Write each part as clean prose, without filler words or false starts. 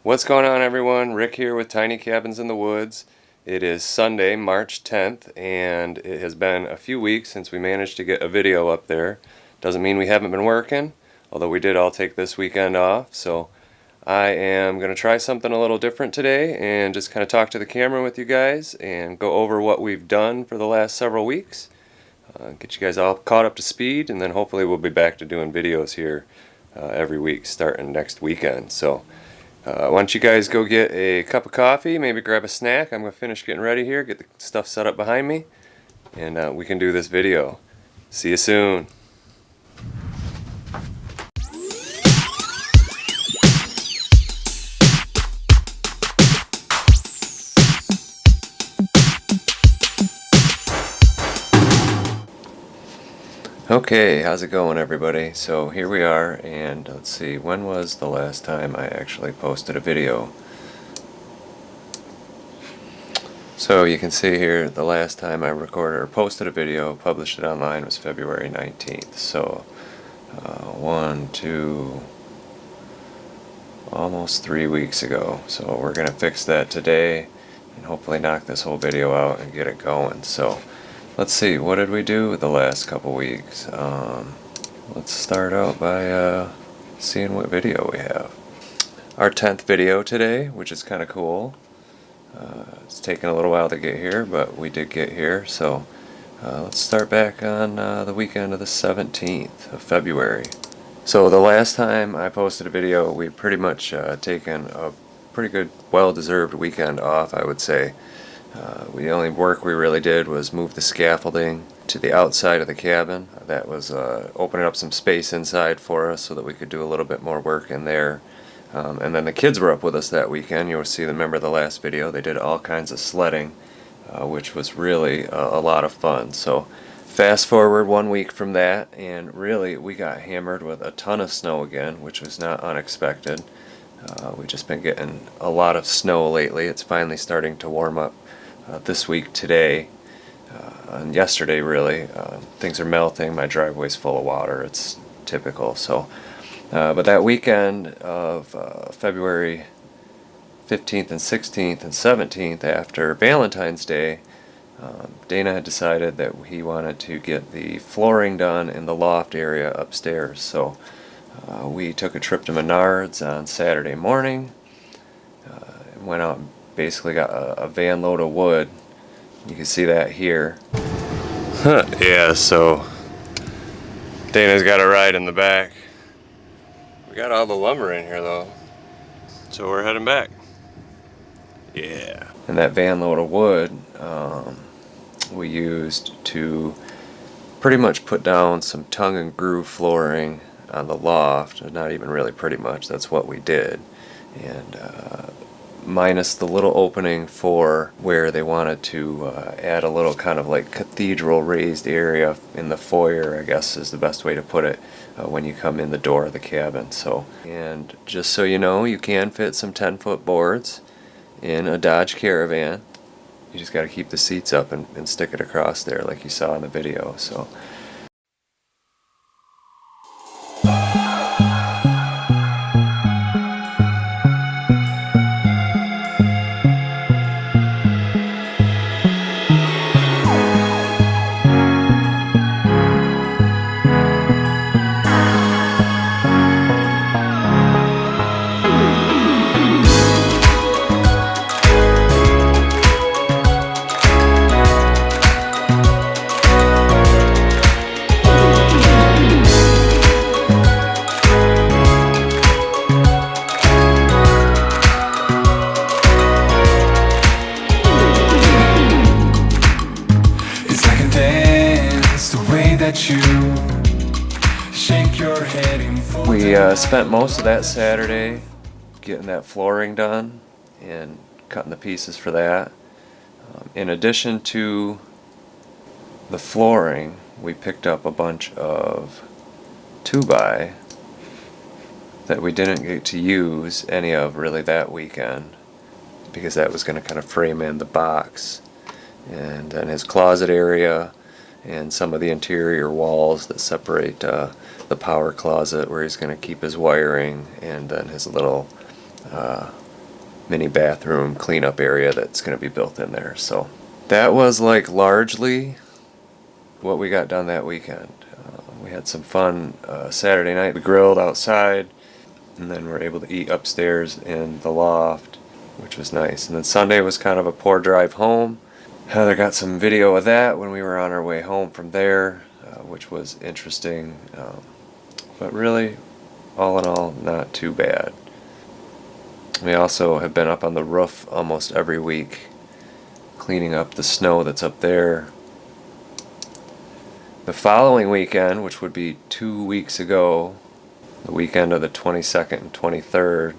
What's going on, everyone? Rick here with Tiny Cabins in the Woods. It is Sunday, March 10th, and it has been a few weeks since we managed to get a video up there. Doesn't mean we haven't been working, although we did all take this weekend off. So I am going to try something a little different today and just kind of talk to the camera with you guys and go over what we've done for the last several weeks. Get you guys all caught up to speed, and then hopefully we'll be back to doing videos here every week starting next weekend. So why don't you guys go get a cup of coffee, maybe grab a snack. I'm going to finish getting ready here, get the stuff set up behind me, and we can do this video. See you soon. Okay, how's it going, everybody? So here we are, and let's see, when was the last time I actually posted a video? So you can see here, the last time I recorded or posted a video, published it online, was February 19th. So, almost 3 weeks ago. So we're going to fix that today, and hopefully knock this whole video out and get it going. So let's see, what did we do the last couple weeks? Let's start out by seeing what video we have. Our 10th video today, which is kind of cool. It's taken a little while to get here, but we did get here. So let's start back on the weekend of the 17th of February. So the last time I posted a video, we pretty much taken a pretty good, well-deserved weekend off, I would say. The only work we really did was move the scaffolding to the outside of the cabin. That was opening up some space inside for us so that we could do a little bit more work in there. And then the kids were up with us that weekend. You'll see, remember the last video, they did all kinds of sledding, which was really a lot of fun. So fast forward 1 week from that, and really we got hammered with a ton of snow again, which was not unexpected. We've just been getting a lot of snow lately. It's finally starting to warm up this week, today, and yesterday really. Things are melting. My driveway's full of water. It's typical. So, but that weekend of February 15th and 16th and 17th, after Valentine's Day, Dana had decided that he wanted to get the flooring done in the loft area upstairs. So we took a trip to Menards on Saturday morning, and went out and basically got a van load of wood. You can see that here. Yeah, so Dana's got a ride in the back. We got all the lumber in here though, so we're heading back. Yeah. And that van load of wood we used to pretty much put down some tongue and groove flooring on the loft. Not even really pretty much, that's what we did. And minus the little opening for where they wanted to add a little kind of like cathedral raised area in the foyer, I guess is the best way to put it, when you come in the door of the cabin. So, and just so you know, you can fit some 10-foot boards in a Dodge Caravan. You just got to keep the seats up and stick it across there like you saw in the video. So we spent most of that Saturday getting that flooring done and cutting the pieces for that. In addition to the flooring, we picked up a bunch of 2x that we didn't get to use any of really that weekend, because that was going to kind of frame in the box. And then his closet area and some of the interior walls that separate the power closet where he's going to keep his wiring, and then his little mini bathroom cleanup area that's going to be built in there. So that was like largely what we got done that weekend. We had some fun Saturday night. We grilled outside, and then we were able to eat upstairs in the loft, which was nice. And then Sunday was kind of a poor drive home. Heather got some video of that when we were on our way home from there, which was interesting. But really, all in all, not too bad. We also have been up on the roof almost every week, cleaning up the snow that's up there. The following weekend, which would be 2 weeks ago, the weekend of the 22nd and 23rd,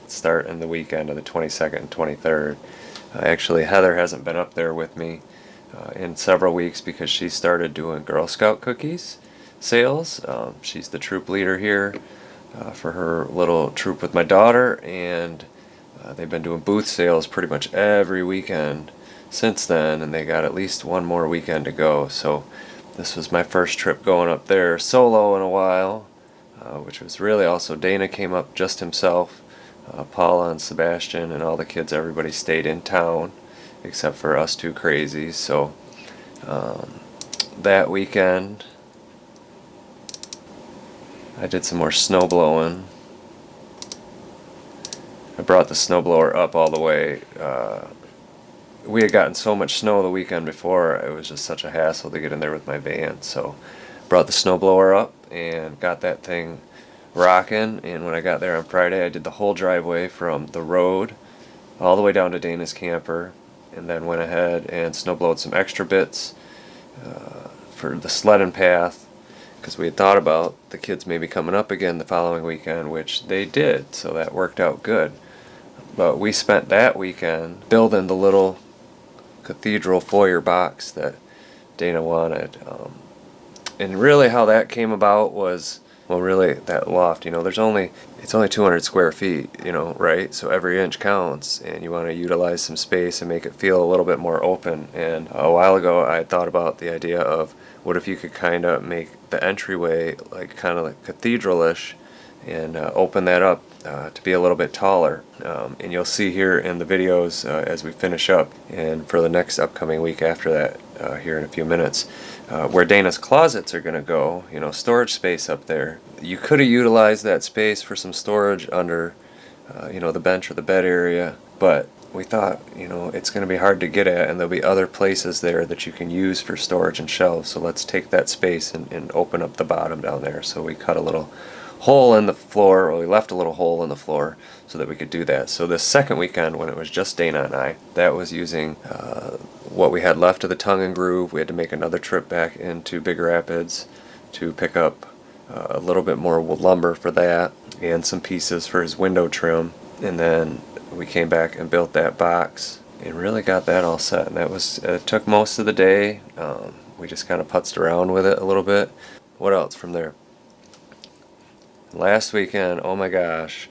starting the weekend of the 22nd and 23rd. Actually, Heather hasn't been up there with me in several weeks because she started doing Girl Scout cookies sales. She's the troop leader here for her little troop with my daughter, and they've been doing booth sales pretty much every weekend since then, and they got at least one more weekend to go. So this was my first trip going up there solo in a while, which was really also Dana came up just himself. Paula and Sebastian and all the kids, everybody stayed in town except for us two crazies. So that weekend I did some more snow blowing. I brought the snowblower up all the way. We had gotten so much snow the weekend before, it was just such a hassle to get in there with my van. So brought the snowblower up and got that thing rocking. And when I got there on Friday, I did the whole driveway from the road all the way down to Dana's camper, and then went ahead and snowblowed some extra bits for the sledding path, because we had thought about the kids maybe coming up again the following weekend, which they did, so that worked out good. But we spent that weekend building the little cathedral foyer box that Dana wanted. And really how that came about was, well, really that loft, it's only 200 square feet, right? So every inch counts, and you want to utilize some space and make it feel a little bit more open. And a while ago I had thought about the idea of, what if you could kind of make the entryway like kind of like cathedral-ish, and open that up to be a little bit taller. And you'll see here in the videos as we finish up, and for the next upcoming week after that, here in a few minutes, where Dana's closets are going to go, storage space up there. You could have utilized that space for some storage under, the bench or the bed area, but we thought, it's going to be hard to get at, and there'll be other places there that you can use for storage and shelves, so let's take that space and open up the bottom down there. So we cut a little hole in the floor, or we left a little hole in the floor so that we could do that. So this second weekend, when it was just Dana and I, that was using what we had left of the tongue and groove. We had to make another trip back into Big Rapids to pick up a little bit more lumber for that, and some pieces for his window trim. And then we came back and built that box and really got that all set. And that was, it took most of the day. We just kind of putzed around with it a little bit. What else from there? Last weekend, oh my gosh,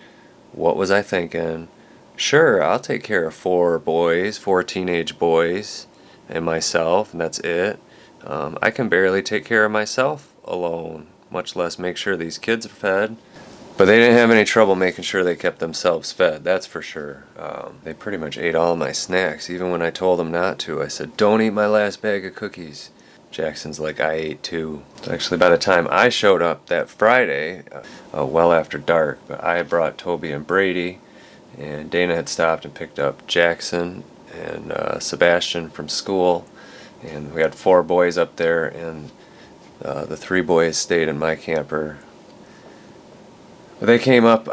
what was I thinking? Sure, I'll take care of 4 teenage boys, and myself, and that's it. I can barely take care of myself alone, much less make sure these kids are fed. But they didn't have any trouble making sure they kept themselves fed, that's for sure. They pretty much ate all my snacks, even when I told them not to. I said, don't eat my last bag of cookies. Jackson's like, I ate too. So actually, by the time I showed up that Friday, well after dark, but I had brought Toby and Brady, and Dana had stopped and picked up Jackson and Sebastian from school, and we had 4 boys up there, and the 3 boys stayed in my camper. But they came up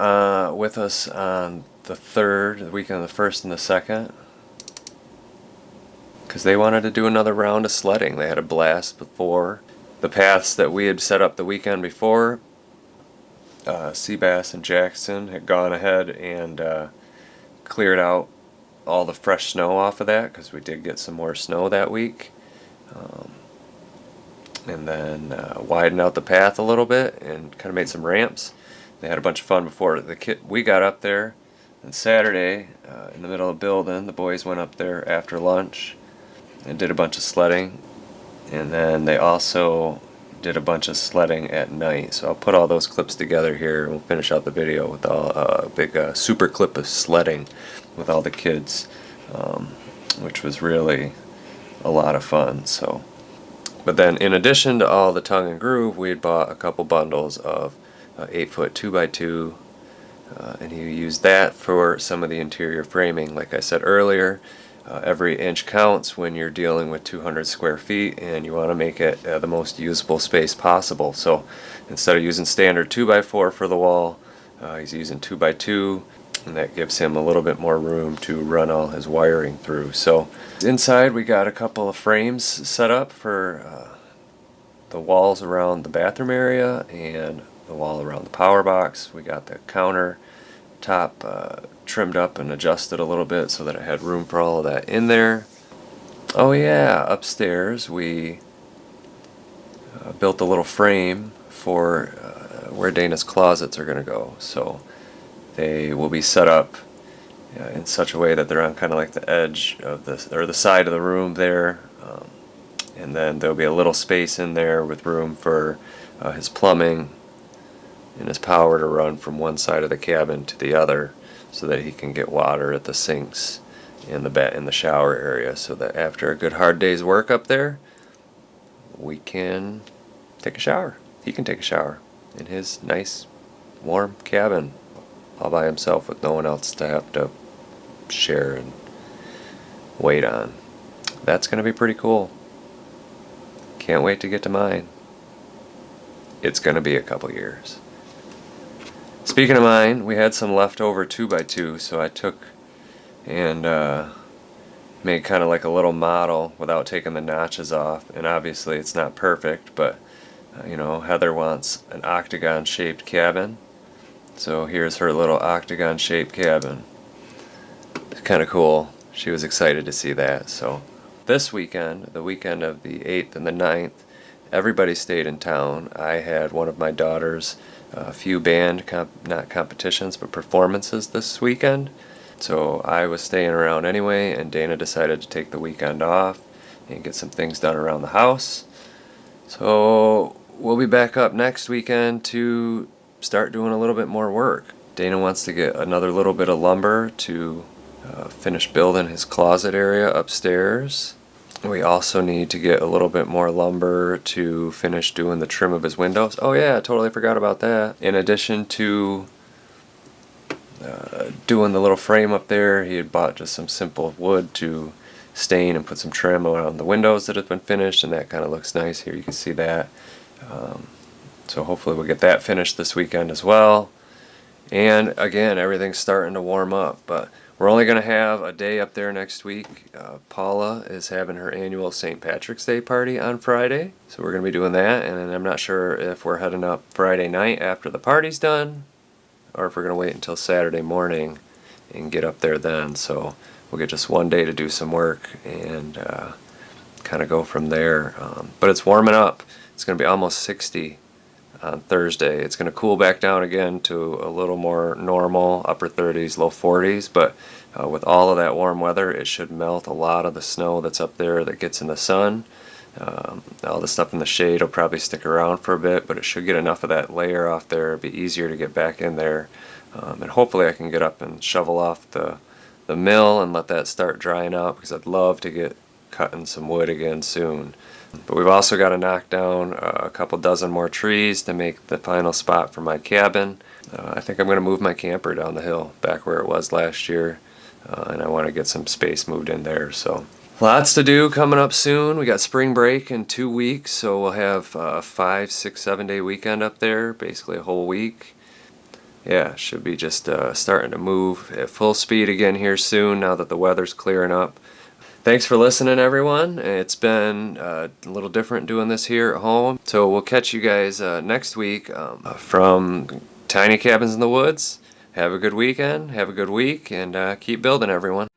with us on the weekend of the 1st and the 2nd, because they wanted to do another round of sledding. They had a blast before. The paths that we had set up the weekend before, Seabass and Jackson had gone ahead and cleared out all the fresh snow off of that, because we did get some more snow that week. And then widened out the path a little bit and kind of made some ramps. They had a bunch of fun before we got up there. And Saturday, in the middle of building, the boys went up there after lunch and did a bunch of sledding. And then they also did a bunch of sledding at night. So I'll put all those clips together here, and we'll finish out the video with a big super clip of sledding with all the kids, which was really a lot of fun. So, but then in addition to all the tongue and groove, we had bought a couple bundles of 8-foot 2x2, and he used that for some of the interior framing. Like I said earlier, every inch counts when you're dealing with 200 square feet, and you want to make it the most usable space possible. So instead of using standard 2x4 for the wall, he's using 2x2, and that gives him a little bit more room to run all his wiring through. So inside we got a couple of frames set up for the walls around the bathroom area and the wall around the power box. We got the counter top trimmed up and adjusted a little bit so that it had room for all of that in there. Oh yeah, upstairs we built a little frame for where Dana's closets are going to go. So they will be set up in such a way that they're on kind of like the edge of the side of the room there, and then there'll be a little space in there with room for his plumbing and his power to run from one side of the cabin to the other, so that he can get water at the sinks in the shower area, so that after a good hard day's work up there, we can take a shower. He can take a shower in his nice warm cabin all by himself with no one else to have to share and wait on. That's going to be pretty cool. Can't wait to get to mine. It's going to be a couple years. Speaking of mine, we had some leftover 2x2, so I took and made kind of like a little model without taking the notches off. And obviously it's not perfect, but you know, Heather wants an octagon shaped cabin, so here's her little octagon shaped cabin. It's kind of cool. She was excited to see that. So this weekend, the weekend of the 8th and the 9th, everybody stayed in town. I had one of my daughters a few band, not competitions, but performances this weekend. So I was staying around anyway, and Dana decided to take the weekend off and get some things done around the house. So we'll be back up next weekend to start doing a little bit more work. Dana wants to get another little bit of lumber to finish building his closet area upstairs. We also need to get a little bit more lumber to finish doing the trim of his windows. Oh yeah, I totally forgot about that. In addition to doing the little frame up there, he had bought just some simple wood to stain and put some trim around the windows that have been finished, and that kind of looks nice here. You can see that. So hopefully we'll get that finished this weekend as well. And again, everything's starting to warm up, but we're only going to have a day up there next week. Paula is having her annual St. Patrick's Day party on Friday, so we're going to be doing that, and I'm not sure if we're heading up Friday night after the party's done, or if we're going to wait until Saturday morning and get up there then. So we'll get just one day to do some work and kind of go from there. But it's warming up. It's going to be almost 60 on Thursday. It's going to cool back down again to a little more normal, upper 30s, low 40s, but with all of that warm weather, it should melt a lot of the snow that's up there that gets in the sun. All the stuff in the shade will probably stick around for a bit, but it should get enough of that layer off there. It'll be easier to get back in there, and hopefully I can get up and shovel off the mill and let that start drying out, because I'd love to get cutting some wood again soon. But we've also got to knock down a couple dozen more trees to make the final spot for my cabin. I think I'm going to move my camper down the hill back where it was last year, and I want to get some space moved in there. So lots to do coming up soon. We got spring break in 2 weeks, so we'll have a 5, 6, 7 day weekend up there, basically a whole week. Yeah, should be just starting to move at full speed again here soon now that the weather's clearing up. Thanks for listening, everyone. It's been a little different doing this here at home. So we'll catch you guys next week from Tiny Cabins in the Woods. Have a good weekend, have a good week, and keep building, everyone.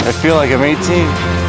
I feel like I'm 18.